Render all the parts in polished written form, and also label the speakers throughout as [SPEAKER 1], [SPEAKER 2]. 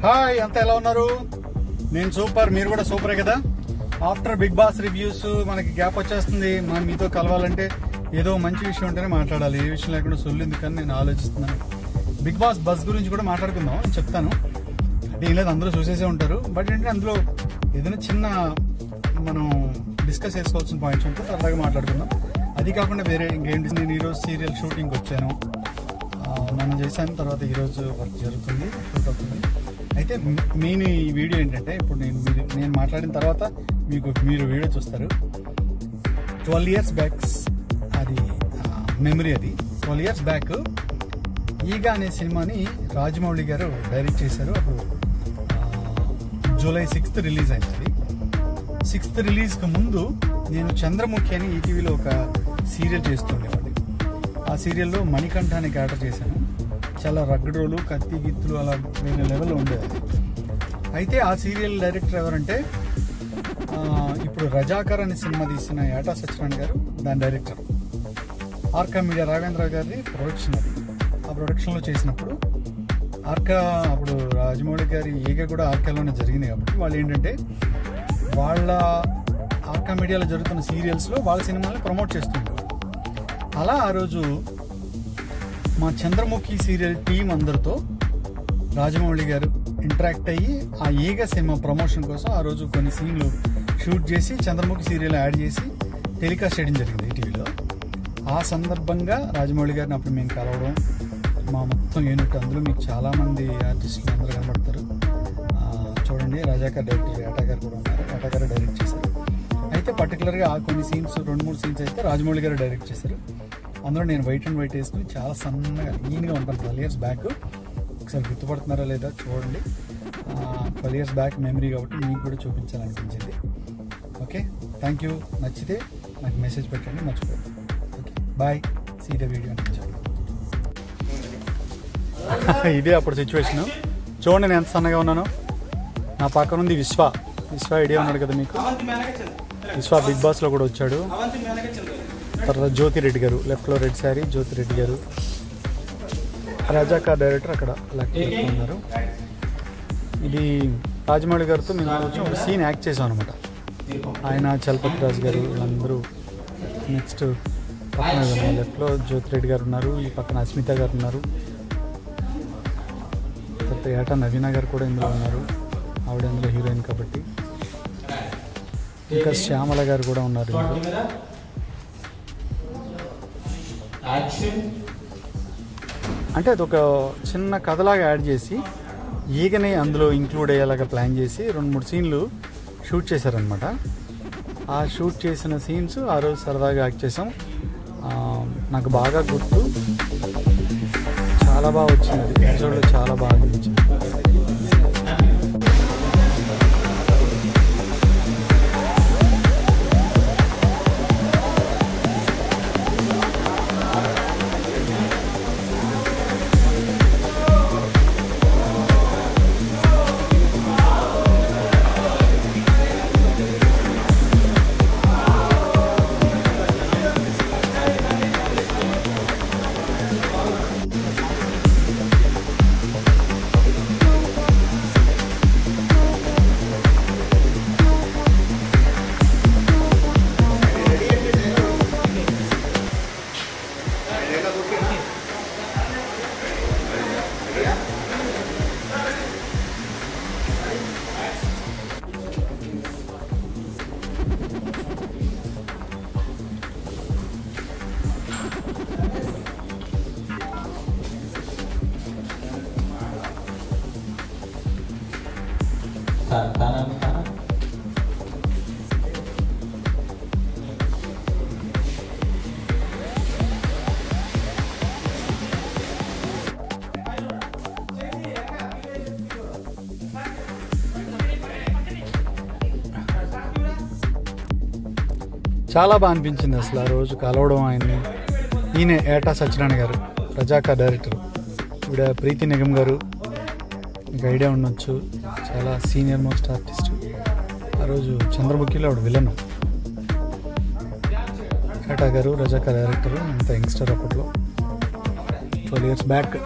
[SPEAKER 1] Hi, అంతా ఎలా ఉన్నారు? నేను సూపర్, మీరు కూడా సూపరే కదా. ఆఫ్టర్ బిగ్ బాస్ రివ్యూస్ మనకి గ్యాప్ వచ్చేస్తుంది. మనం మీతో కలవాలంటే ఏదో మంచి విషయం ఉంటేనే మాట్లాడాలి. ఏ విషయం లేకుండా సొల్లు ఎందుకని నేను ఆలోచిస్తున్నాను. బిగ్ బాస్ బస్ గురించి కూడా మాట్లాడుకుందాం అని చెప్తాను. అంటే ఏం లేదు, అందరూ చూసేసే ఉంటారు. బట్ ఏంటంటే అందులో ఏదైనా చిన్న మనం డిస్కస్ చేసుకోవాల్సిన పాయింట్స్ ఉంటే సరదాగా మాట్లాడుకుందాం. అది కాకుండా వేరే ఇంకేంటి, నేను ఈరోజు సీరియల్ షూటింగ్కి వచ్చాను. మనం చేశాను, తర్వాత ఈరోజు వర్క్ జరుగుతుంది, షూట్ అవుతుంది. అయితే మెయిన్ ఈ వీడియో ఏంటంటే, ఇప్పుడు నేను మాట్లాడిన తర్వాత మీరు వీడియో చూస్తారు. 12 years బ్యాక్ అది మెమరీ. అది 12 years బ్యాక్ ఈగ అనే సినిమాని రాజమౌళి గారు డైరెక్ట్ చేశారు. అప్పుడు July 6th రిలీజ్ అయింది. అది 6th రిలీజ్కి ముందు నేను చంద్రముఖి అని ఈటీవీలో ఒక సీరియల్ చేస్తుండేవాడిని. ఆ సీరియల్లో మణికంఠ అనే క్యారెక్టర్ చేశాను. చాలా రగ్గడోలు, కత్తి గిత్తులు అలా వేరే లెవెల్లో ఉండేది. అయితే ఆ సీరియల్ డైరెక్టర్ ఎవరంటే, ఇప్పుడు రజాకర్ అనే సినిమా తీసిన ఏటా సత్యనారాయణ గారు దాని డైరెక్టర్. ఆర్కా మీడియా రాఘవేంద్ర గారి ప్రొడక్షన్. అది ఆ ప్రొడక్షన్లో చేసినప్పుడు అప్పుడు రాజమౌళి గారి ఈగ కూడా ఆర్కాలోనే జరిగింది. కాబట్టి వాళ్ళు ఏంటంటే వాళ్ళ ఆర్కా మీడియాలో జరుగుతున్న సీరియల్స్లో వాళ్ళ సినిమాలను ప్రమోట్ చేస్తుంటారు. అలా ఆ రోజు మా చంద్రముఖి సీరియల్ టీం అందరితో రాజమౌళి గారు ఇంటరాక్ట్ అయ్యి ఆ ఈగ సినిమా ప్రమోషన్ కోసం ఆ రోజు కొన్ని సీన్లు షూట్ చేసి చంద్రముఖి సీరియల్ యాడ్ చేసి టెలికాస్ట్ చేయడం జరిగింది ఈటీవీలో. ఆ సందర్భంగా రాజమౌళి గారిని అప్పుడు మేము కలవడం, మా మొత్తం యూనిట్, అందులో మీకు చాలామంది ఆర్టిస్టులు అందరూ కనబడతారు. చూడండి, రజాకర్ డైరెక్టర్ ఏటా గారు కూడా ఉన్నారు. ఏటా గారు డైరెక్ట్ చేశారు. అయితే పర్టికులర్గా ఆ కొన్ని సీన్స్, 2-3 సీన్స్ అయితే రాజమౌళి గారు డైరెక్ట్ చేశారు. అందులో నేను వైట్ అండ్ వైట్ వేసుకుని చాలా సన్నగా లీన్గా ఉంటాను. 12 years బ్యాక్ ఒకసారి గుర్తుపడుతున్నారా లేదా చూడండి. 12 years బ్యాక్ మెమరీ కాబట్టి మీకు కూడా చూపించాలనిపించింది. Okay, thank you. నచ్చితే నాకు మెసేజ్ పెట్టండి, మర్చిపోండి. Okay, bye. See the video అనిపించండి. ఇదే అప్పుడు సిచ్యువేషను. చూడండి నేను ఎంత సన్నగా ఉన్నాను. నా పక్కన ఉంది విశ్వ ఐడియా ఉన్నాడు కదా మీకు. విశ్వ బిగ్ బాస్లో కూడా వచ్చాడు. తర్వాత జ్యోతిరెడ్డి గారు, లెఫ్ట్లో రెడ్ శారీ, జ్యోతిరెడ్డి గారు. రజాకర్ డైరెక్టర్ అక్కడ లెఫ్ట్లో ఉన్నారు. ఇది రాజమౌళి గారితో మేము వచ్చి ఒక సీన్ యాక్ట్ చేసాం అనమాట. ఆయన, చలపతి రాజు గారు, వీళ్ళందరూ. నెక్స్ట్ పక్కన లెఫ్ట్లో జ్యోతిరెడ్డి గారు ఉన్నారు, ఈ పక్కన అస్మిత గారు ఉన్నారు. తర్వాత ఏటా నవీన గారు కూడా ఇందులో ఉన్నారు, ఆవిడ అందులో హీరోయిన్ కాబట్టి. ఇంకా శ్యామల గారు కూడా ఉన్నారు ఇందులో. అంటే అది ఒక చిన్న కథలాగా యాడ్ చేసి ఈగనే అందులో ఇంక్లూడ్ అయ్యేలాగా ప్లాన్ చేసి 2-3 సీన్లు షూట్ చేశారనమాట. ఆ షూట్ చేసిన సీన్స్ ఆ రోజు సరదాగా యాక్ట్ చేసాం. నాకు బాగా గుర్తు, చాలా బాగా వచ్చింది. ఎపిసోడ్లో చాలా బాగా అనిపించింది. చాలా బాగా అనిపించింది అసలు ఆ రోజు కలవడం ఆయన్ని. ఈయన ఏటా సత్యనారాయణ గారు, రజాకర్ డైరెక్టర్. ఈవిడ ప్రీతి నిగమ్ గారు, మీకు ఐడియా ఉండొచ్చు, చాలా సీనియర్ మోస్ట్ ఆర్టిస్ట్. ఆ రోజు చంద్రముఖిలో ఆవిడ విలను. ఏటా గారు, రజాకర్ డైరెక్టర్, అంత యంగ్స్టర్ అప్పట్లో, 12 years బ్యాక్.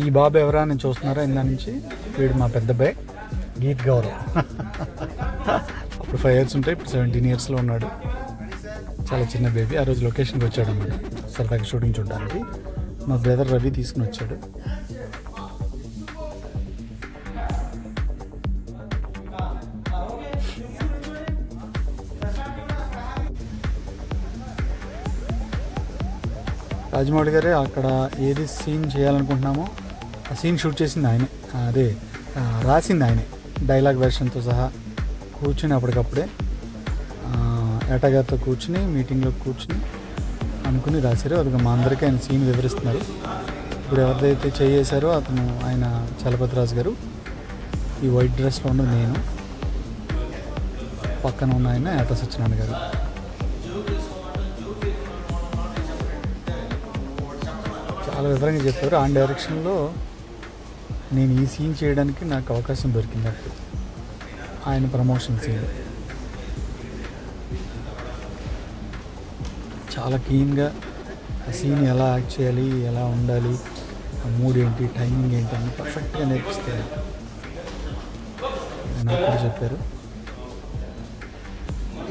[SPEAKER 1] ఈ బాబు ఎవరా నేను చూస్తున్నారా ఇందా నుంచి, వీడు మా పెద్ద అబ్బాయి గీత్ గౌరవ్. అప్పుడు 5 years ఉంటాయి, ఇప్పుడు 17 yearsలో ఉన్నాడు. చాలా చిన్న బేబీ. ఆ రోజు లొకేషన్కి వచ్చాడు అన్నమాట సరదాగా షూటింగ్ చూడడానికి. మా బ్రదర్ రవి తీసుకుని వచ్చాడు. రాజమౌళి గారే అక్కడ ఏది సీన్ చేయాలనుకుంటున్నామో ఆ సీన్ షూట్ చేసింది ఆయనే, అదే రాసింది ఆయనే, డైలాగ్ వెర్షన్తో సహా కూర్చుని అప్పటికప్పుడే ఏటగారితో కూర్చుని మీటింగ్లో కూర్చుని అనుకుని రాశారు. అది మా అందరికీ ఆయన సీన్ వివరిస్తున్నారు. ఇప్పుడు ఎవరిదైతే చేసారో అతను ఆయన చలపతిరాజు గారు, ఈ వైట్ డ్రెస్లో ఉన్నది నేను, పక్కన ఉన్న ఆయన ఏట సత్యనారాయణ గారు. చాలా వివరంగా చెప్పారు. ఆ డైరెక్షన్లో నేను ఈ సీన్ చేయడానికి నాకు అవకాశం దొరికింది. అప్పుడు ఆయన ప్రమోషన్ సీన్ చాలా క్లీన్గా ఆ సీన్ ఎలా యాక్ట్ చేయాలి, ఎలా ఉండాలి, ఆ మూడ్ ఏంటి, టైమింగ్ ఏంటి అని పర్ఫెక్ట్గా నేర్పిస్తారు. నాకు కూడా చెప్పారు.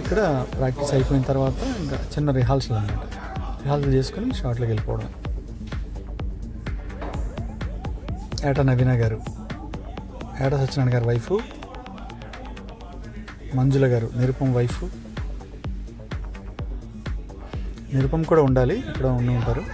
[SPEAKER 1] ఇక్కడ ప్రాక్టీస్ అయిపోయిన తర్వాత ఇంకా చిన్న రిహార్సల్ అన్నమాట. రిహార్సల్ చేసుకుని షార్ట్లోకి వెళ్ళిపోవడం. ఏట నవీన గారు, ఏట సత్యనారాయణ గారు వైఫ్, మంజుల గారు నిరుపం వైఫ్. నిరుపం కూడా ఉండాలి, ఇక్కడ ఉండి ఉంటారు.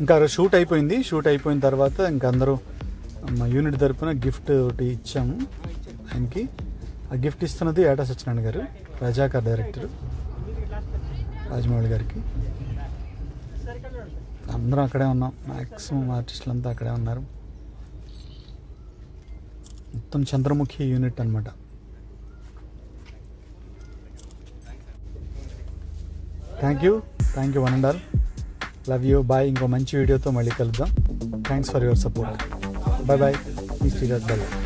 [SPEAKER 1] ఇంకా షూట్ అయిపోయింది. షూట్ అయిపోయిన తర్వాత ఇంకా అందరూ మా యూనిట్ తరపున గిఫ్ట్ ఒకటి ఇచ్చాము ఆయనకి. ఆ గిఫ్ట్ ఇస్తున్నది ఏటా సత్యనారాయణ గారు, రజాకార్ డైరెక్టర్, రాజమౌళి గారికి. అందరం అక్కడే ఉన్నాం, మ్యాక్సిమం ఆర్టిస్టులు అంతా అక్కడే ఉన్నారు. మొత్తం చంద్రముఖి యూనిట్ అనమాట. Thank you one and all. Love you, bye. ఇంకో మంచి వీడియోతో మళ్ళీ కలుద్దాం. Thanks for your support. Bye bye. మీ శ్రీరాజ్ బాయ్.